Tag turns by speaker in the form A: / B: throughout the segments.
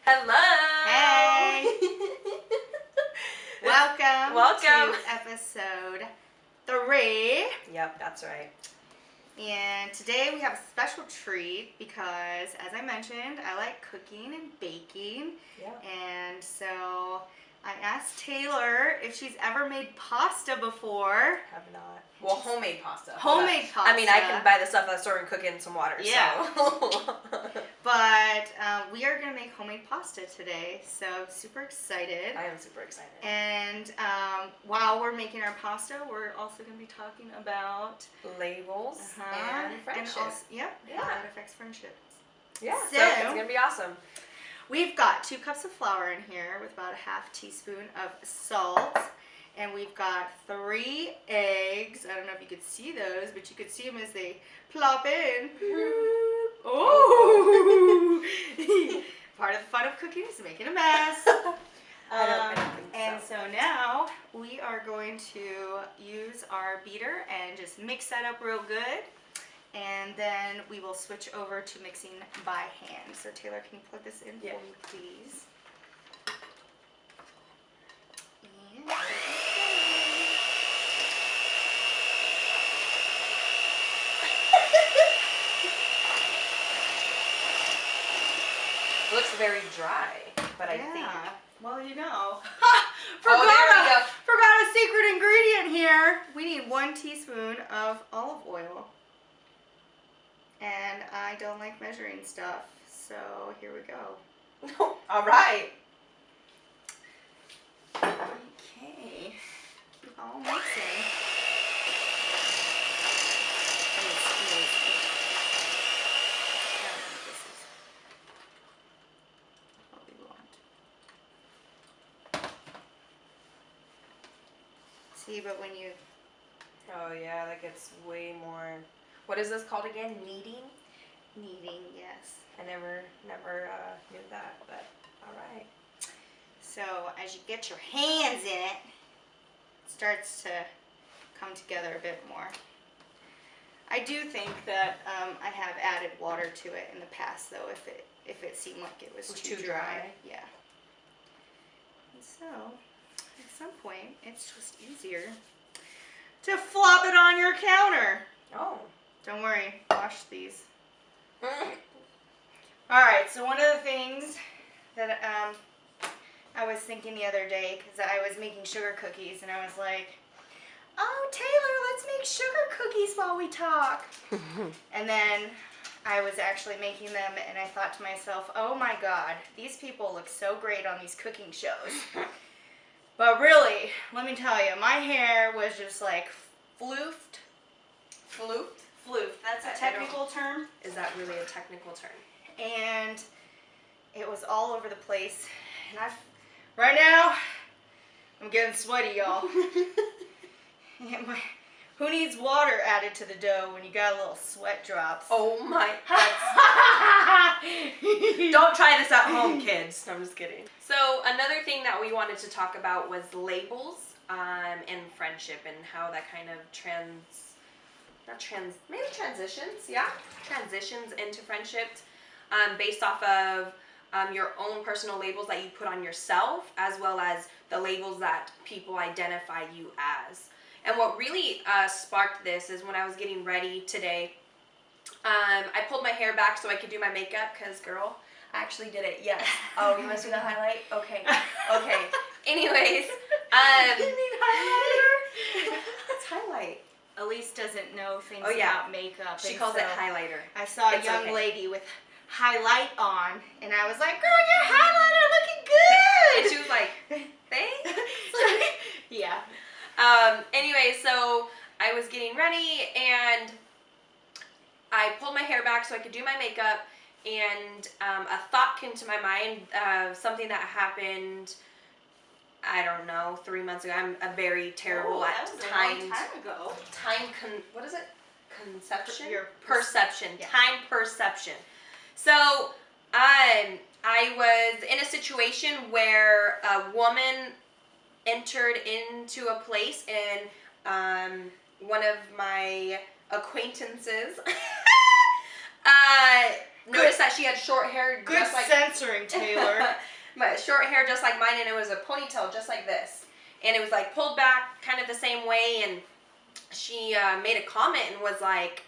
A: Hello!
B: Hey! Welcome
A: to
B: episode 3.
A: Yep, that's right.
B: And today we have a special treat because, as I mentioned, I like cooking and baking.
A: Yeah.
B: And so I asked Taylor if she's ever made pasta before.
A: Have not. Well, homemade pasta.
B: Homemade pasta.
A: I mean, I can buy the stuff at the store and cook it in some water.
B: Yeah.
A: So.
B: But we are going to make homemade pasta today, so I'm super excited.
A: I am super excited.
B: And while we're making our pasta, we're also going to be talking about
A: labels and friendship.
B: And also, yeah, how that affects friendships.
A: Yeah, so it's going to be awesome.
B: We've got 2 cups of flour in here with about a half teaspoon of salt. And we've got 3 eggs. I don't know if you could see those, but you could see them as they plop in. Oh! Part of the fun of cooking is making a mess.
A: I don't think
B: and so now we are going to use our beater and just mix that up real good. And then we will switch over to mixing by hand. So Taylor, can you plug this in for me, please? And
A: It looks very dry, but I think.
B: Well, you know.
A: Forgot
B: a secret ingredient here. We need 1 teaspoon of olive oil. And I don't like measuring stuff, so here we go.
A: All right.
B: Okay. Keep all mixing. See, but when you...
A: Oh yeah, that gets way more... What is this called again? Kneading?
B: Kneading, yes.
A: I never knew that, but alright.
B: So, as you get your hands in it, it starts to come together a bit more. I do think that I have added water to it in the past, though, if it seemed like it was too dry. Yeah. And so... at some point, it's just easier to flop it on your counter.
A: Oh.
B: Don't worry, wash these. Alright, so one of the things that I was thinking the other day, because I was making sugar cookies, and I was like, oh, Taylor, let's make sugar cookies while we talk. And then I was actually making them, and I thought to myself, oh my god, these people look so great on these cooking shows. But really, let me tell you, my hair was just like floofed.
A: Floofed?
B: Floofed. That's a technical term.
A: Is that really a technical term?
B: And it was all over the place. And right now, I'm getting sweaty, y'all. Who needs water added to the dough when you got a little sweat drops?
A: Oh my. Don't try this at home, kids. No, I'm just kidding. So another thing that we wanted to talk about was labels and friendship and how that kind of transitions into friendship based off of your own personal labels that you put on yourself, as well as the labels that people identify you as. And what really sparked this is when I was getting ready today, I pulled my hair back so I could do my makeup, because, girl, I actually did it, yes. Oh, you want to see the highlight? Okay. Okay. Anyways.
B: You need highlighter?
A: What's highlight?
B: Alyse doesn't know things about makeup.
A: She calls it highlighter.
B: I saw a young lady with highlight on, and I was like, girl, your highlighter looking good!
A: And she was like, thanks?
B: Yeah.
A: Anyway, so I was getting ready, and I pulled my hair back so I could do my makeup, and a thought came to my mind of something that happened, I don't know, 3 months ago. I'm a very terrible at times.
B: A long time ago.
A: What is it? Conception?
B: Your
A: perception.
B: Yeah.
A: Time perception. So, I was in a situation where a woman entered into a place, and one of my acquaintances noticed that she had short hair.
B: Good
A: just like
B: censoring, Taylor.
A: my short hair just like mine, and it was a ponytail just like this. And it was like pulled back kind of the same way, and she made a comment and was like,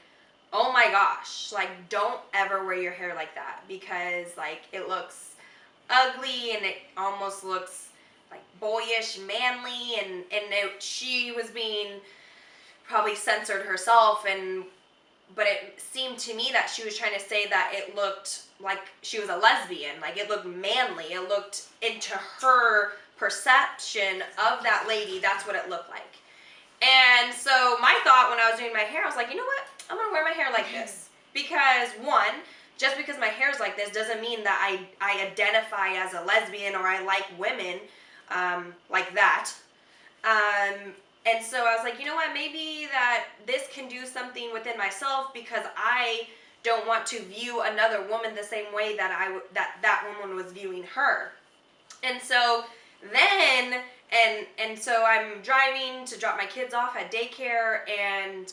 A: oh my gosh, like don't ever wear your hair like that because like it looks ugly and it almost looks like boyish, manly, and she was being probably censored herself, and but it seemed to me that she was trying to say that it looked like she was a lesbian, like it looked manly, it looked into her perception of that lady, that's what it looked like. And so my thought when I was doing my hair, I was like, you know what, I'm gonna wear my hair like this, because one, just because my hair's like this doesn't mean that I identify as a lesbian or I like women like that. And so I was like, you know what, maybe that this can do something within myself, because I don't want to view another woman the same way that that woman was viewing her. And so then, and so I'm driving to drop my kids off at daycare, and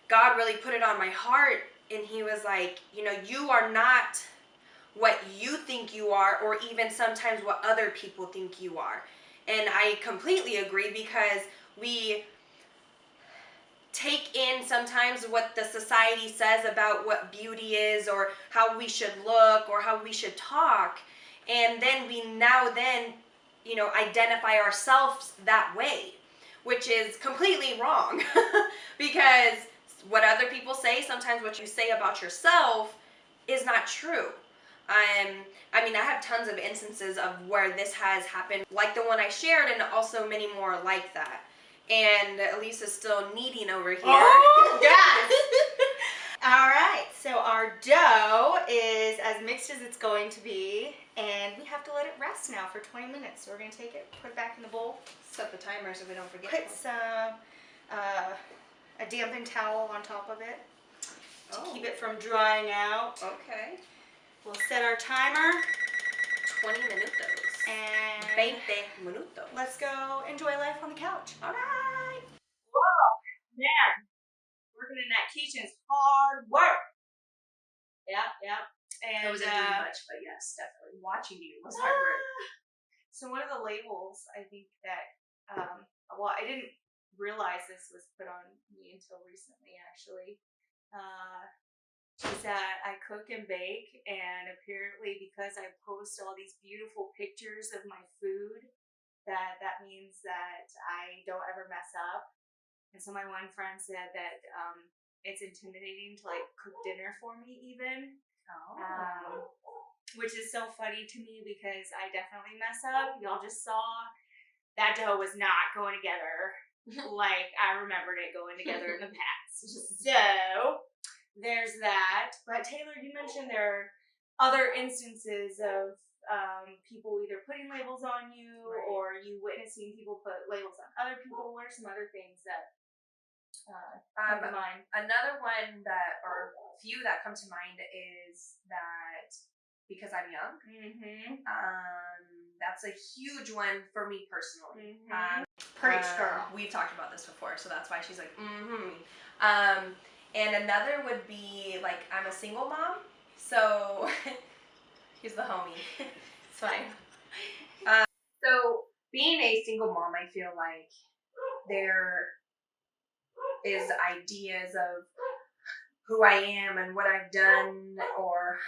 A: God really put it on my heart, and he was like, you know, you are not what you think you are, or even sometimes what other people think you are. And I completely agree, because we take in sometimes what the society says about what beauty is, or how we should look, or how we should talk, and then we then, you know, identify ourselves that way, which is completely wrong. Because what other people say, sometimes what you say about yourself is not true. I mean, I have tons of instances of where this has happened, like the one I shared, and also many more like that. And Alyse is still kneading over here.
B: Oh, yes. All right, so our dough is as mixed as it's going to be, and we have to let it rest now for 20 minutes. So we're going to take it, put it back in the bowl.
A: Set the timer so we don't forget.
B: Put some, a dampened towel on top of it to keep it from drying out.
A: Okay.
B: We'll set our timer.
A: 20 minutos.
B: And
A: 20 minutos.
B: let's go enjoy life on the couch.
A: All right.
B: Whoa, man. Working in that kitchen's hard work. Yep. And
A: I wasn't doing much, but yes, definitely. Watching you was hard work.
B: So one of the labels, I think that, well, I didn't realize this was put on me until recently, actually. Is that I cook and bake, and apparently because I post all these beautiful pictures of my food, that means that I don't ever mess up. And so my one friend said that it's intimidating to like cook dinner for me even. Which is so funny to me because I definitely mess up. Y'all just saw that dough was not going together like I remembered it going together in the past. So there's that. But Taylor, you mentioned there are other instances of people either putting labels on you, right, or you witnessing people put labels on other people. What are some other things that come to mind?
A: Another one that, or few that come to mind, is that because I'm young, that's a huge one for me personally.
B: Preach, girl.
A: We've talked about this before, so that's why she's like, and another would be like, I'm a single mom, so he's the homie. It's fine. So being a single mom, I feel like there is ideas of who I am and what I've done, or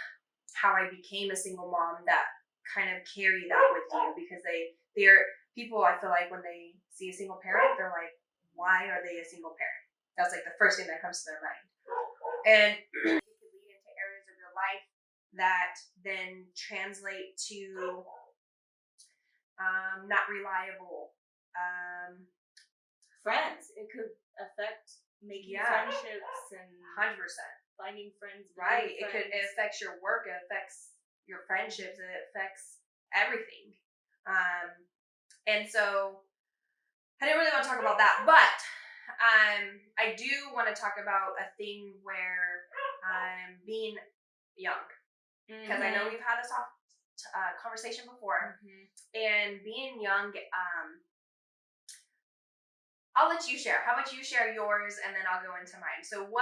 A: how I became a single mom, that kind of carry that with you, because they're people, I feel like when they see a single parent, they're like, why are they a single parent? That's like the first thing that comes to their mind. And it could lead into areas of your life that then translate to not reliable.
B: Friends. It could affect making friendships and
A: 100%.
B: finding friends.
A: Right. It affects your work. It affects your friendships. It affects everything. And so I didn't really want to talk about that, but I do want to talk about a thing where being young, because I know we've had this conversation before, and being young. I'll let you share. How about you share yours, and then I'll go into mine. So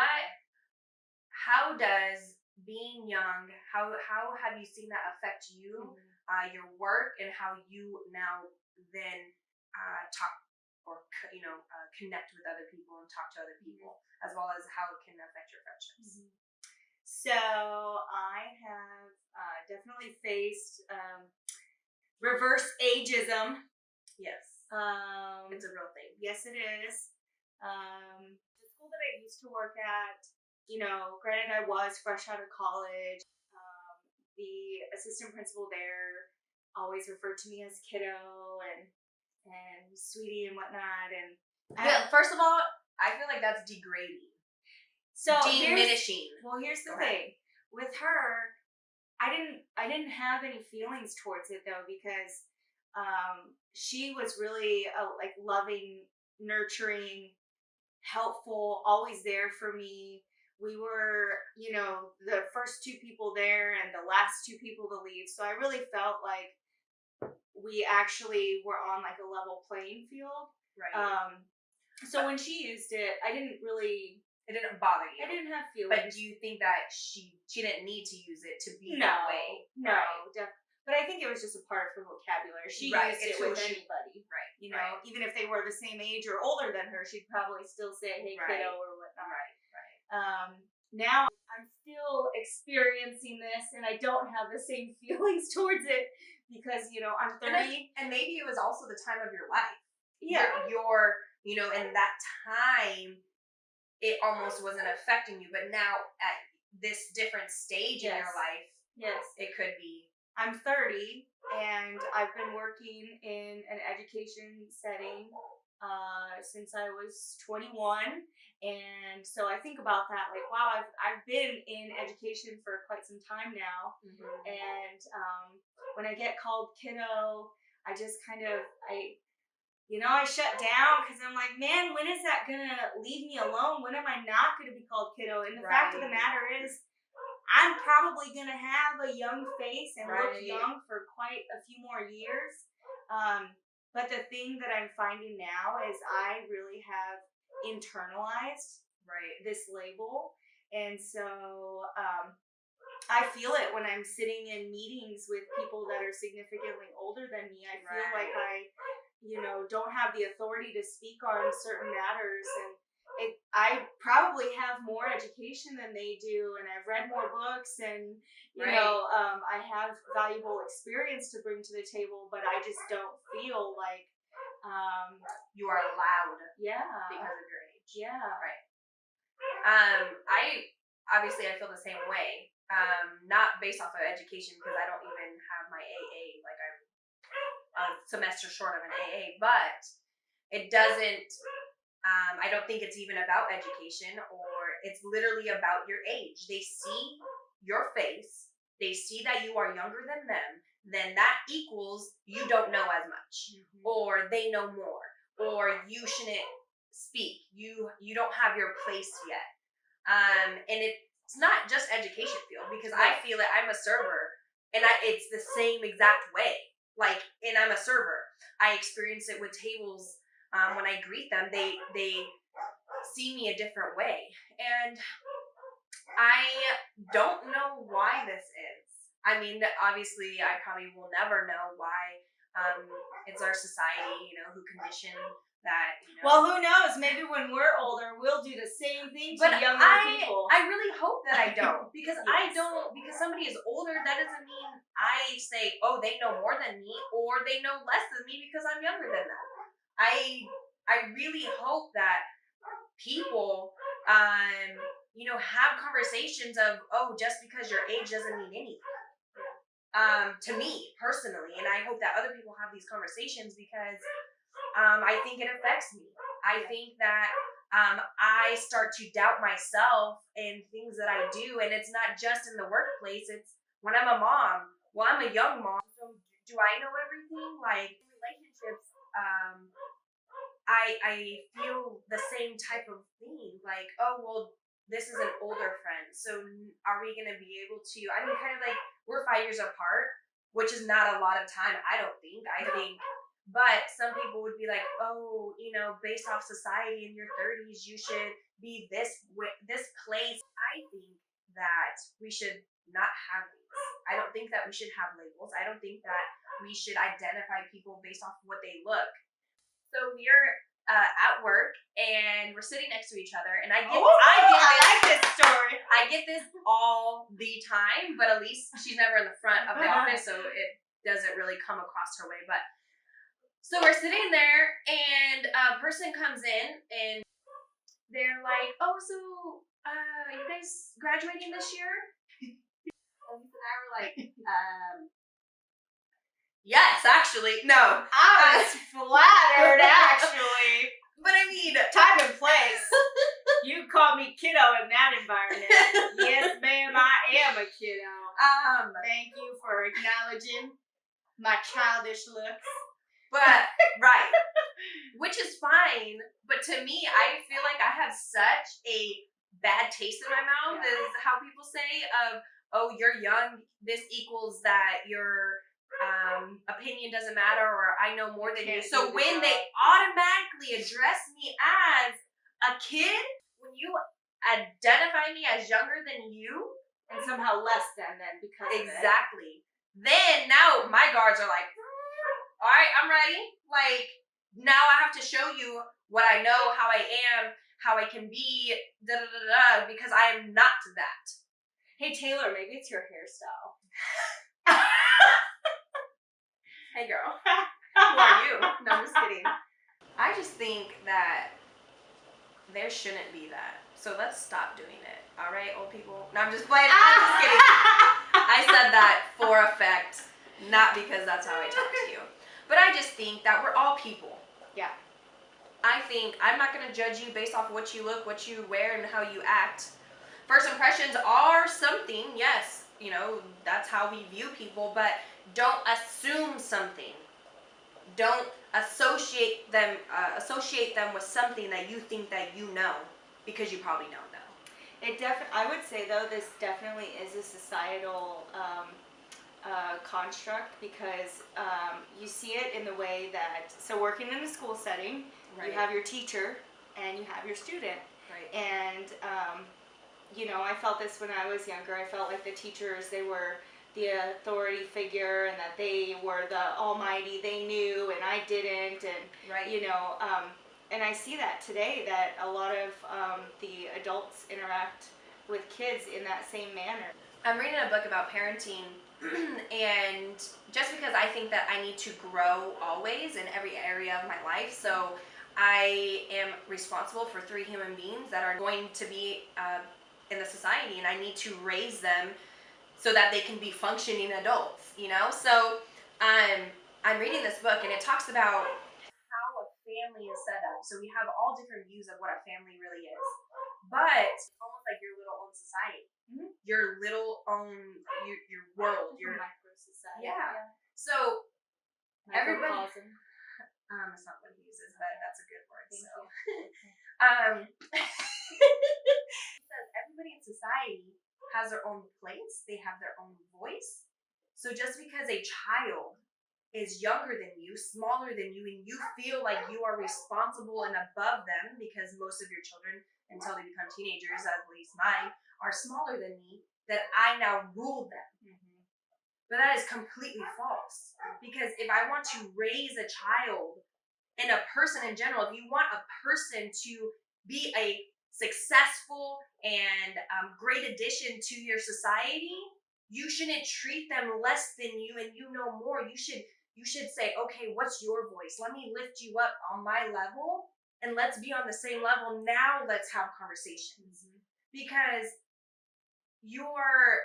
A: how does being young, how have you seen that affect you, your work, and how you now then talk or connect with other people and talk to other people, as well as how it can affect your friendships?
B: So I have definitely faced reverse ageism.
A: Yes, it's a real thing.
B: Yes, it is. The school that I used to work at, granted I was fresh out of college. The assistant principal there always referred to me as kiddo and sweetie and whatnot. And
A: Yeah, first of all, I feel like that's degrading.
B: So
A: diminishing.
B: Here's the thing with her. I didn't have any feelings towards it though, because she was really like loving, nurturing, helpful, always there for me. We were, the first two people there and the last two people to leave. So I really felt like we actually were on like a level playing field.
A: Right.
B: So when she used it, I didn't really.
A: It didn't bother you.
B: I didn't have feelings.
A: But do you think that she didn't need to use it to be
B: No,
A: that way?
B: No, but I think it was just a part of her vocabulary. She used it with anybody.
A: Right.
B: Even if they were the same age or older than her, she'd probably still say, "Hey, kiddo," or whatnot.
A: Right.
B: Now I'm still experiencing this, and I don't have the same feelings towards it because I'm 30,
A: and maybe it was also the time of your life.
B: Yeah,
A: your in that time, it almost wasn't affecting you, but now at this different stage in your life,
B: yes,
A: it could be.
B: I'm 30 and I've been working in an education setting since I was 21, and so I think about that like, wow, I've been in education for quite some time now, and when I get called kiddo, I just kind of I shut down because I'm like, man, when is that going to leave me alone? When am I not going to be called kiddo? And the fact of the matter is, I'm probably going to have a young face and look young for quite a few more years. But the thing that I'm finding now is I really have internalized this label. And so I feel it when I'm sitting in meetings with people that are significantly older than me. I feel like I don't have the authority to speak on certain matters, and I probably have more education than they do, and I've read more books, and I have valuable experience to bring to the table, but I just don't feel like
A: you are allowed.
B: Yeah,
A: because of your age.
B: Yeah,
A: right. I feel the same way. Not based off of education, because I don't even have my AA. Like, I'm a semester short of an AA, but it doesn't. I don't think it's even about education, or it's literally about your age. They see your face, they see that you are younger than them, then that equals you don't know as much, or they know more, or you shouldn't speak. You don't have your place yet. And it's not just education field, because I feel that I'm a server, and it's the same exact way. Like, and I'm a server. I experience it with tables. When I greet them, they see me a different way, and I don't know why this is. I mean, obviously, I probably will never know why. It's our society, who condition that.
B: Well, who knows? Maybe when we're older, we'll do the same thing to younger people.
A: I really hope that I don't, because I don't. Because somebody is older, that doesn't mean I say, oh, they know more than me, or they know less than me because I'm younger than them. I really hope that people, have conversations of, oh, just because your age doesn't mean anything. To me personally, and I hope that other people have these conversations, because I think it affects me. I think that I start to doubt myself and things that I do, and it's not just in the workplace. It's when I'm a mom. Well, I'm a young mom, so do I know everything? Like, relationships, I feel the same type of thing. Like, oh, well, this is an older friend, so are we going to be able to? I mean, kind of like, we're 5 years apart, which is not a lot of time, I don't think. But some people would be like, oh, based off society in your 30s, you should be this place. I think that we we should not have these. I don't think that we should have labels. I don't think that we should identify people based off of what they look. So we're at work and we're sitting next to each other, and I like this story. I get this all the time, but Alyse, she's never in the front of the office, so it doesn't really come across her way. But so we're sitting there, and a person comes in, and they're like, "Oh, so you guys graduating this year?" And Alyse and I were like, yes, actually, no.
B: I was flattered, actually.
A: But I mean,
B: time and place. You call me kiddo in that environment. Yes, ma'am, I am a kiddo. Thank you for acknowledging my childish looks.
A: But, right. Which is fine. But to me, I feel like I have such a bad taste in my mouth, is how people say, of, oh, you're young, this equals that your opinion doesn't matter, or I know more than you. So when they automatically address me as a kid, when you identify me as younger than you,
B: and somehow less than them because
A: exactly, then now my guards are like, all right, I'm ready. Like, now I have to show you what I know, how I am, how I can be, because I am not that.
B: Hey Taylor, maybe it's your hairstyle.
A: Hey girl, who are you? No, I'm just kidding. I just think that there shouldn't be that. So let's stop doing it. All right, old people? No, I'm just playing. I'm just kidding. I said that for effect, not because that's how I talk to you. But I just think that we're all people.
B: Yeah.
A: I think I'm not going to judge you based off of what you look, what you wear, and how you act. First impressions are something, yes. You know, that's how we view people, but don't assume something. Don't associate them with something that you think that you know, because you probably don't know.
B: I would say though, this definitely is a societal construct, because you see it in the way that, so working in a school setting, you have your teacher and you have your student.
A: Right.
B: And you know, I felt this when I was younger. I felt like the teachers, they were the authority figure, and that they were the almighty, they knew and I didn't, and you know, and I see that today, that a lot of the adults interact with kids in that same manner.
A: I'm reading a book about parenting, and just because I think that I need to grow always in every area of my life, so I am responsible for 3 human beings that are going to be in the society, and I need to raise them so that they can be functioning adults, you know? So I'm reading this book, and it talks about how a family is set up. So we have all different views of what a family really is. But it's almost like your little own society. Mm-hmm. Your little own, your world. Your
B: micro society.
A: Yeah. So everybody...
B: Microcosm.
A: That's not what he uses, but that's a good word.
B: Thank
A: so.
B: you.
A: It says everybody in society has their own place, they have their own voice. So just because a child is younger than you, smaller than you, and you feel like you are responsible and above them, because most of your children, until they become teenagers, at least mine, are smaller than me, that I now rule them. Mm-hmm. But that is completely false. Because if I want to raise a child and a person in general, if you want a person to be a successful and great addition to your society, you shouldn't treat them less than you, and you know more. You should say, okay, what's your voice? Let me lift you up on my level, and let's be on the same level. Now let's have conversations. Mm-hmm. Because you're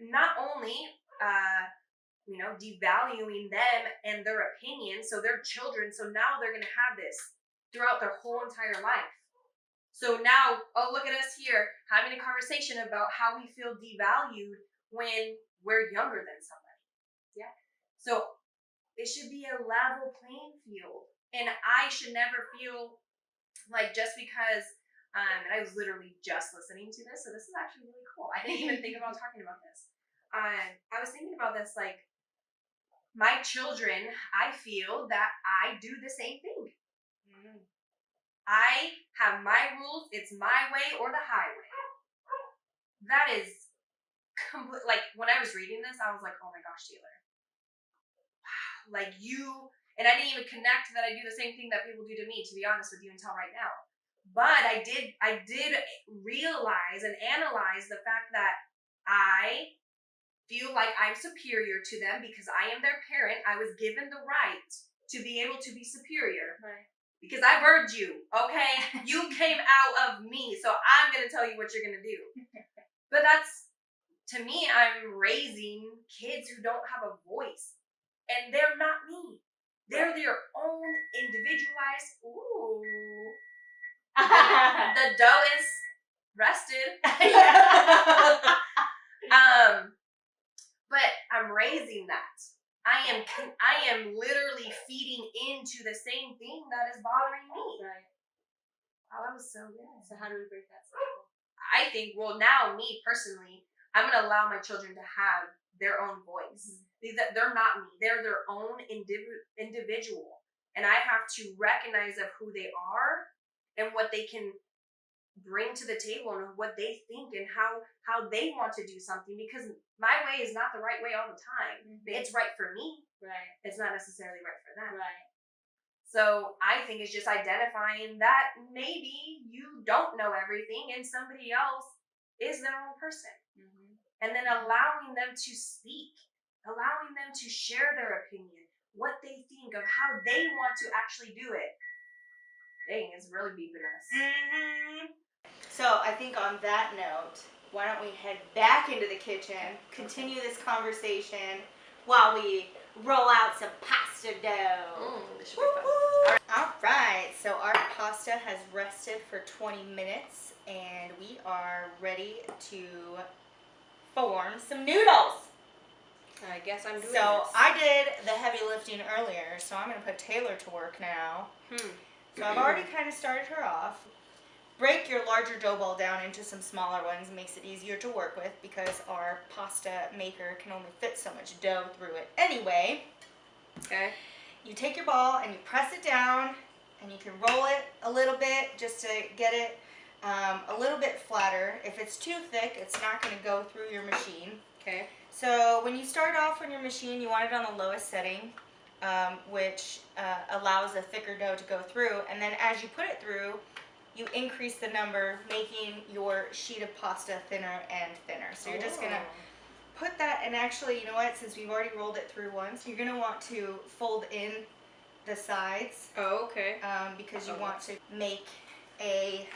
A: not only devaluing them and their opinion, so they're children, so now they're going to have this throughout their whole entire life. So now, oh, look at us here having a conversation about how we feel devalued when we're younger than somebody. Yeah. So it should be a level playing field. And I should never feel like just because, and I was literally just listening to this, so this is actually really cool. I didn't even think about talking about this. I was thinking about this, like, my children, I feel that I do the same thing. Mm. I have my rules. It's my way or the highway. That is like when I was reading this, I was like, oh my gosh, Taylor. Like you, and I didn't even connect that I do the same thing that people do to me, to be honest with you, until right now. But I did realize and analyze the fact that I feel like I'm superior to them because I am their parent. I was given the right to be able to be superior.
B: Right.
A: Because I birthed you, okay? You came out of me, so I'm going to tell you what you're going to do. But that's, to me, I'm raising kids who don't have a voice. And they're not me. They're their own individualized, the dough is rested. But I'm raising that. I am literally feeding into the same thing that is bothering me.
B: Right.
A: Oh, that was so good.
B: So how do we break that cycle?
A: I think, well, now me personally, I'm going to allow my children to have their own voice. Mm-hmm. They're not me. They're their own individual. And I have to recognize of who they are and what they can bring to the table and what they think and how they want to do something, because my way is not the right way all the time. Mm-hmm. It's right for me. Right. It's not necessarily right for them. Right. So I think it's just identifying that maybe you don't know everything and somebody else is their own person. Mm-hmm. And then allowing them to speak, allowing them to share their opinion, what they think of how they want to actually do it. Dang, it's really beeping us.
B: Mm-hmm. So I think on that note, why don't we head back into the kitchen, continue this conversation while we roll out some pasta dough.
A: This should be fun.
B: All right, so our pasta has rested for 20 minutes and we are ready to form some noodles.
A: I guess I'm doing
B: So
A: this.
B: I did the heavy lifting earlier, so I'm going to put Taylor to work now. So I've already kind of started her off. Break your larger dough ball down into some smaller ones. It makes it easier to work with because our pasta maker can only fit so much dough through it anyway.
A: Okay.
B: You take your ball and you press it down and you can roll it a little bit just to get it a little bit flatter. If it's too thick, it's not going to go through your machine.
A: Okay.
B: So when you start off on your machine, you want it on the lowest setting, which allows a thicker dough to go through. And then as you put it through, you increase the number, making your sheet of pasta thinner and thinner. So you're just going to put that, and actually, you know what, since we've already rolled it through once, you're going to want to fold in the sides.
A: Oh, okay.
B: Because you want to make a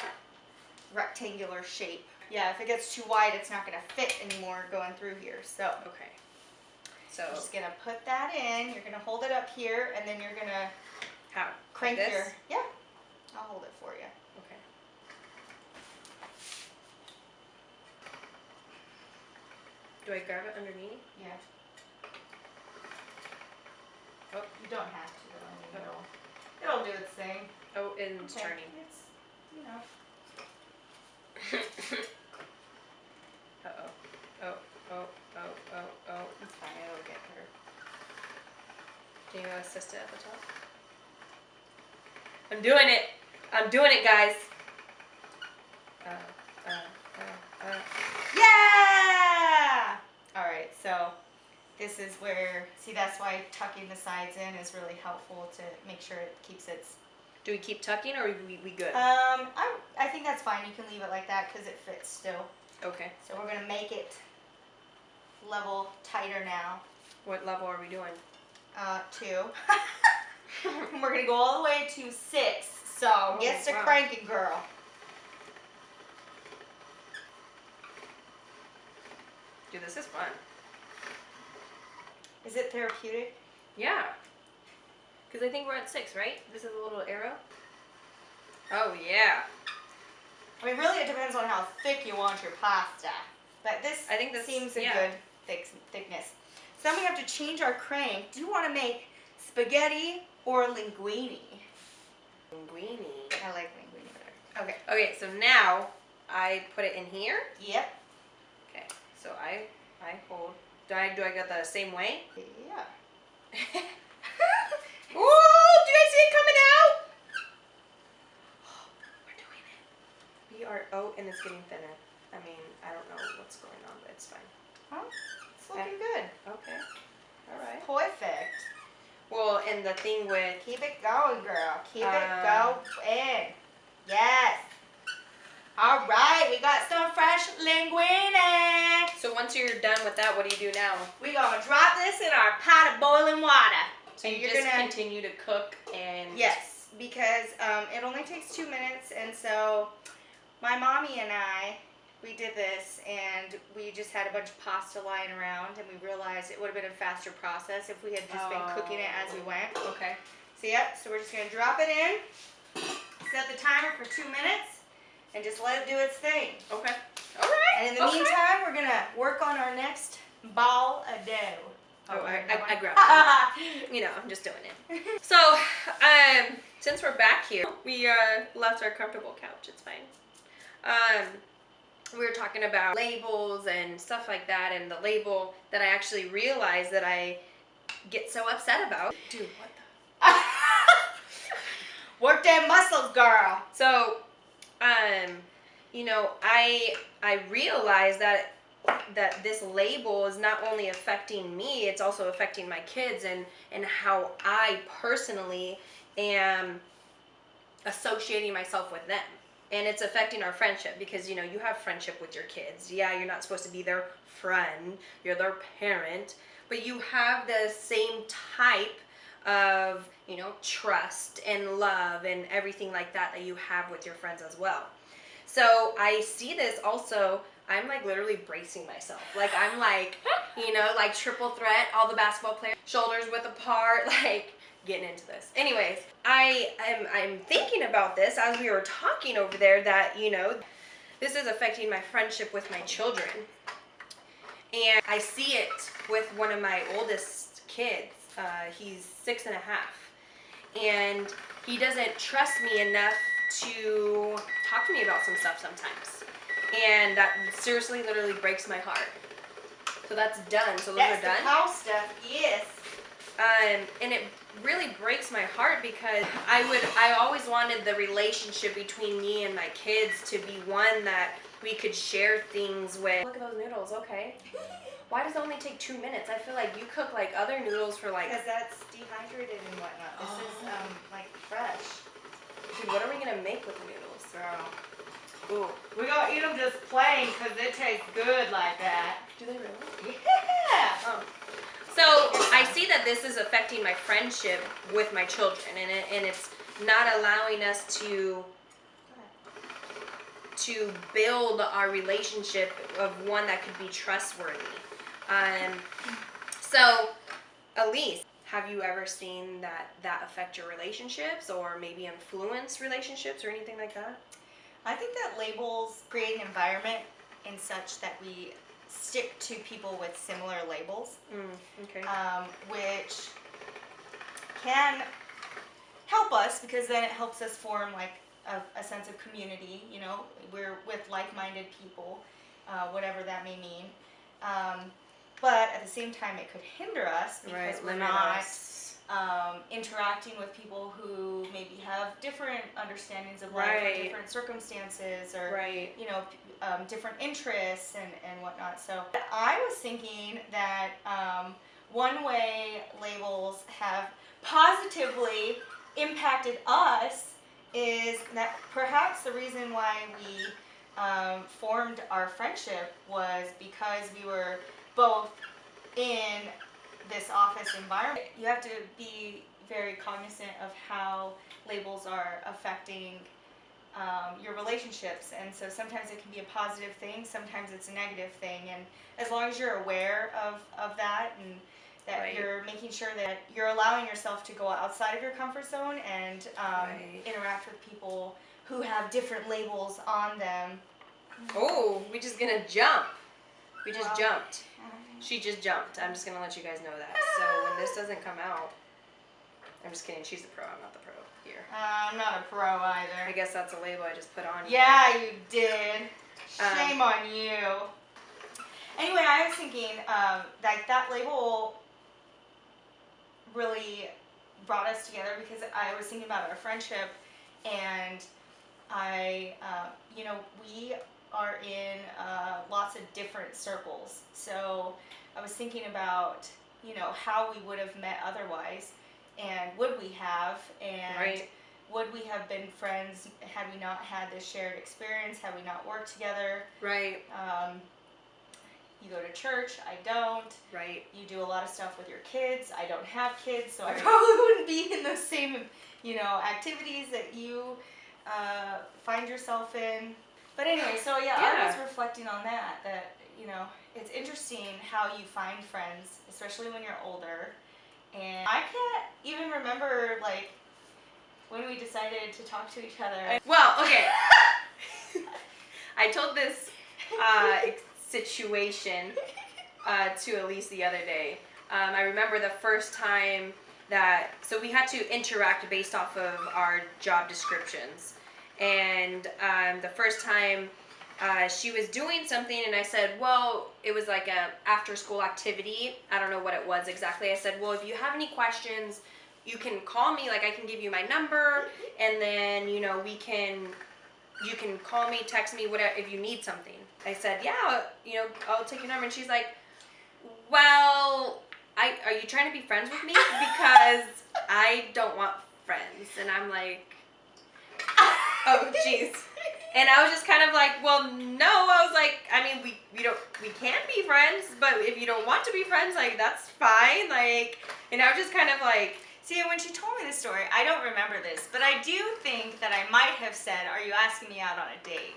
B: rectangular shape. Yeah, if it gets too wide, it's not going to fit anymore going through here. So,
A: okay. So
B: you're just going to put that in. You're going to hold it up here, and then you're going to crank
A: like
B: your... Yeah, I'll hold it for you.
A: Okay. Do I grab it underneath?
B: Yeah.
A: Oh,
B: you don't have to. I mean, it'll do its thing.
A: Oh, and it's turning.
B: It's, you know.
A: Uh-oh. Oh.
B: It's fine, it'll get her.
A: Can you assist it at the top? I'm doing it, guys.
B: Yeah! Alright, so this is where, see, that's why tucking the sides in is really helpful to make sure it keeps its...
A: Do we keep tucking or are we good?
B: I think that's fine. You can leave it like that because it fits still.
A: Okay.
B: So we're going to make it level tighter now.
A: What level are we doing?
B: 2. And we're going to go all the way to 6. So get to cranking, girl.
A: Dude, this is fun.
B: Is it therapeutic?
A: Yeah. Because I think we're at 6, right? This is a little arrow. Oh, yeah.
B: I mean, really, it depends on how thick you want your pasta. But this seems a good thickness. So then we have to change our crank. Do you want to make spaghetti or linguine?
A: Linguine.
B: I like linguine better. Okay.
A: Okay, so now I put it in here.
B: Yep.
A: Okay, so I hold. Do I go the same way?
B: Yeah.
A: Oh, do you guys see it coming out? We're doing it. Oh, and it's getting thinner. I mean, I don't know what's going on, but it's fine.
B: Huh? It's looking good.
A: Okay. All right.
B: Perfect.
A: Well, and the thing with...
B: Keep it going, girl. Keep it going. Yes. All right, we got some fresh linguine.
A: So once you're done with that, what do you do now?
B: We're going to drop this in our pot of boiling water.
A: So you're just gonna continue to cook and...
B: Yes, because it only takes 2 minutes, and so my mommy and I, we did this, and we just had a bunch of pasta lying around, and we realized it would have been a faster process if we had just been cooking it as we went.
A: Okay.
B: So yep, so we're just gonna drop it in, set the timer for 2 minutes, and just let it do its thing.
A: Okay. All right.
B: And in the meantime, we're gonna work on our next ball of dough.
A: Oh, I grabbed it. You know, I'm just doing it. So, since we're back here, we left our comfortable couch. It's fine. We were talking about labels and stuff like that, and the label that I actually realized that I get so upset about. Dude, what the?
B: Work them muscles, girl.
A: So, you know, I realized that this label is not only affecting me, it's also affecting my kids and how I personally am associating myself with them. And it's affecting our friendship because, you know, you have friendship with your kids. Yeah, you're not supposed to be their friend, you're their parent, but you have the same type of, you know, trust and love and everything like that that you have with your friends as well. So I see this also, I'm like literally bracing myself. Like I'm like, you know, like triple threat, all the basketball players, shoulders width apart, like getting into this. Anyways, I'm thinking about this as we were talking over there that, you know, this is affecting my friendship with my children. And I see it with one of my oldest kids. He's 6.5. And he doesn't trust me enough to talk to me about some stuff sometimes. And that seriously literally breaks my heart. So that's done. So those are done.
B: That's the house stuff, yes.
A: And it really breaks my heart because I always wanted the relationship between me and my kids to be one that we could share things with. Look at those noodles, okay. Why does it only take 2 minutes? I feel like you cook like other noodles for like...
B: Because that's dehydrated and whatnot. This is like fresh.
A: Dude, what are we gonna make with the noodles?
B: Girl.
A: Ooh.
B: We're gonna eat them just plain because it tastes good like that.
A: Do they really?
B: Yeah.
A: Oh. So I see that this is affecting my friendship with my children, and it's not allowing us to build our relationship of one that could be trustworthy. So, Alyse, have you ever seen that affect your relationships or maybe influence relationships or anything like that?
B: I think that labels create an environment in such that we stick to people with similar labels,
A: okay.
B: Which can help us because then it helps us form like a sense of community. You know, we're with like-minded people, whatever that may mean. But at the same time, it could hinder us because we're not interacting with people who maybe have different understandings of life or different circumstances or, you know, different interests and whatnot. So I was thinking that one way labels have positively impacted us is that perhaps the reason why we formed our friendship was because we were both in this office environment. You have to be very cognizant of how labels are affecting your relationships, and so sometimes it can be a positive thing, sometimes it's a negative thing, and as long as you're aware of that and that you're making sure that you're allowing yourself to go outside of your comfort zone and interact with people who have different labels on them.
A: Oh, we just gonna jump. We just jumped. She just jumped. I'm just gonna let you guys know that. So when this doesn't come out, I'm just kidding. She's the pro. I'm not the pro here.
B: I'm not a pro either.
A: I guess that's a label I just put on.
B: Yeah, you did. Shame on you. Anyway, I was thinking like that label really brought us together because I was thinking about our friendship, and you know, we are in lots of different circles. So I was thinking about, you know, how we would have met otherwise, and would we have, and
A: Right.
B: would we have been friends had we not had this shared experience, had we not worked together.
A: Right.
B: You go to church, I don't.
A: Right.
B: You do a lot of stuff with your kids. I don't have kids, so I
A: Right.
B: probably wouldn't be in those same, you know, activities that you find yourself in. But anyway, so yeah, I was reflecting on that, you know, it's interesting how you find friends, especially when you're older. And I can't even remember, like, when we decided to talk to each other.
A: Well, okay. I told this situation to Alyse the other day. I remember the first time so we had to interact based off of our job descriptions. And the first time she was doing something, and I said, well, it was like a after school activity. I don't know what it was exactly. I said, well, if you have any questions, you can call me, like I can give you my number, and then, you know, you can call me, text me, whatever, if you need something. I said, yeah, you know, I'll take your number. And she's like, well, are you trying to be friends with me? Because I don't want friends. And I'm like, oh, jeez. And I was just kind of like, well, no. I was like, I mean, we can't be friends, but if you don't want to be friends, like, that's fine. Like, and I was just kind of like,
B: see, when she told me this story, I don't remember this, but I do think that I might have said, are you asking me out on a date?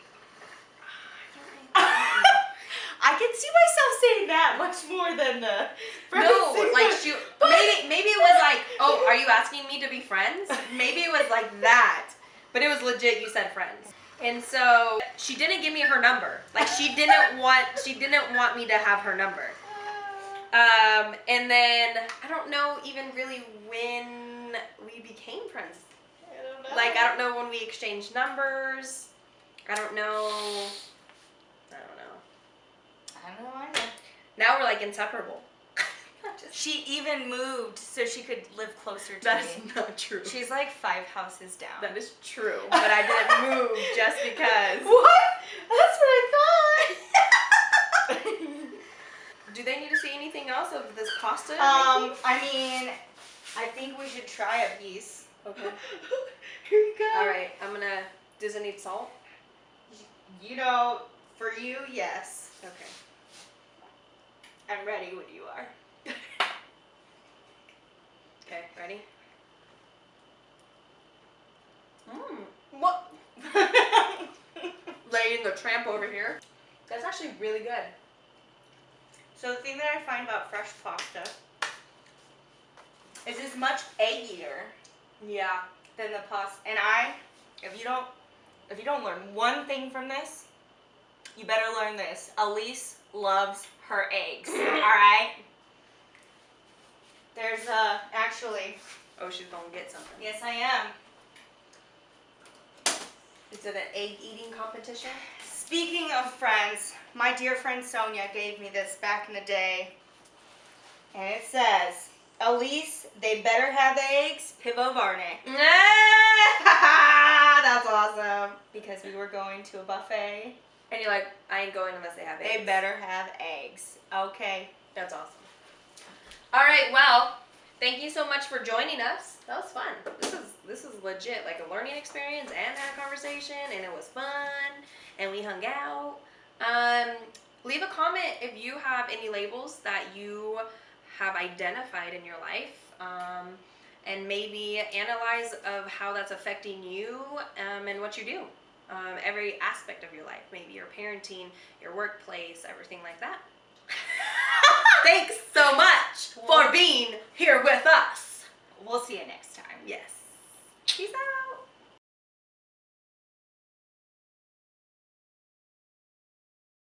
B: I can see myself saying that much more than the friends.
A: No, like maybe it was like, oh, are you asking me to be friends? Maybe it was like that, but it was legit. You said friends, and so she didn't give me her number. Like she didn't want me to have her number. And then I don't know even really when we became friends.
B: I don't know.
A: Like I don't know when we exchanged numbers. I don't know.
B: I don't know either.
A: Now we're like inseparable.
B: She even moved so she could live closer to
A: That's
B: me.
A: not true.
B: She's like 5 houses down.
A: That is true, but I didn't move just because.
B: What? That's what I thought.
A: Do they need to see anything else of this pasta?
B: I mean, I think we should try a piece.
A: Okay.
B: Here you go.
A: All right, does it need salt?
B: You know, for you, yes.
A: Okay.
B: I'm ready when you are.
A: Okay, ready? What? Laying the tramp over here. That's actually really good.
B: So the thing that I find about fresh pasta is it's much eggier
A: Yeah.
B: than the pasta. And if you don't learn one thing from this, you better learn this. Alyse loves her eggs. All right. There's actually.
A: Oh, she's gonna get something.
B: Yes, I am.
A: Is it an egg eating competition?
B: Speaking of friends, my dear friend Sonia gave me this back in the day, and it says, Alyse, they better have eggs, Pivot Varnick.
A: That's awesome.
B: Because we were going to a buffet.
A: And you're like, I ain't going unless they have eggs.
B: They better have eggs. Okay.
A: That's awesome. All right, well, thank you so much for joining us. That was fun. This is legit, like a learning experience and had a conversation, and it was fun, and we hung out. Leave a comment if you have any labels that you have identified in your life, and maybe analyze of how that's affecting you and what you do. Every aspect of your life, maybe your parenting, your workplace, everything like that. Thanks so much for being here with us.
B: We'll see you next time.
A: Yes. Peace out.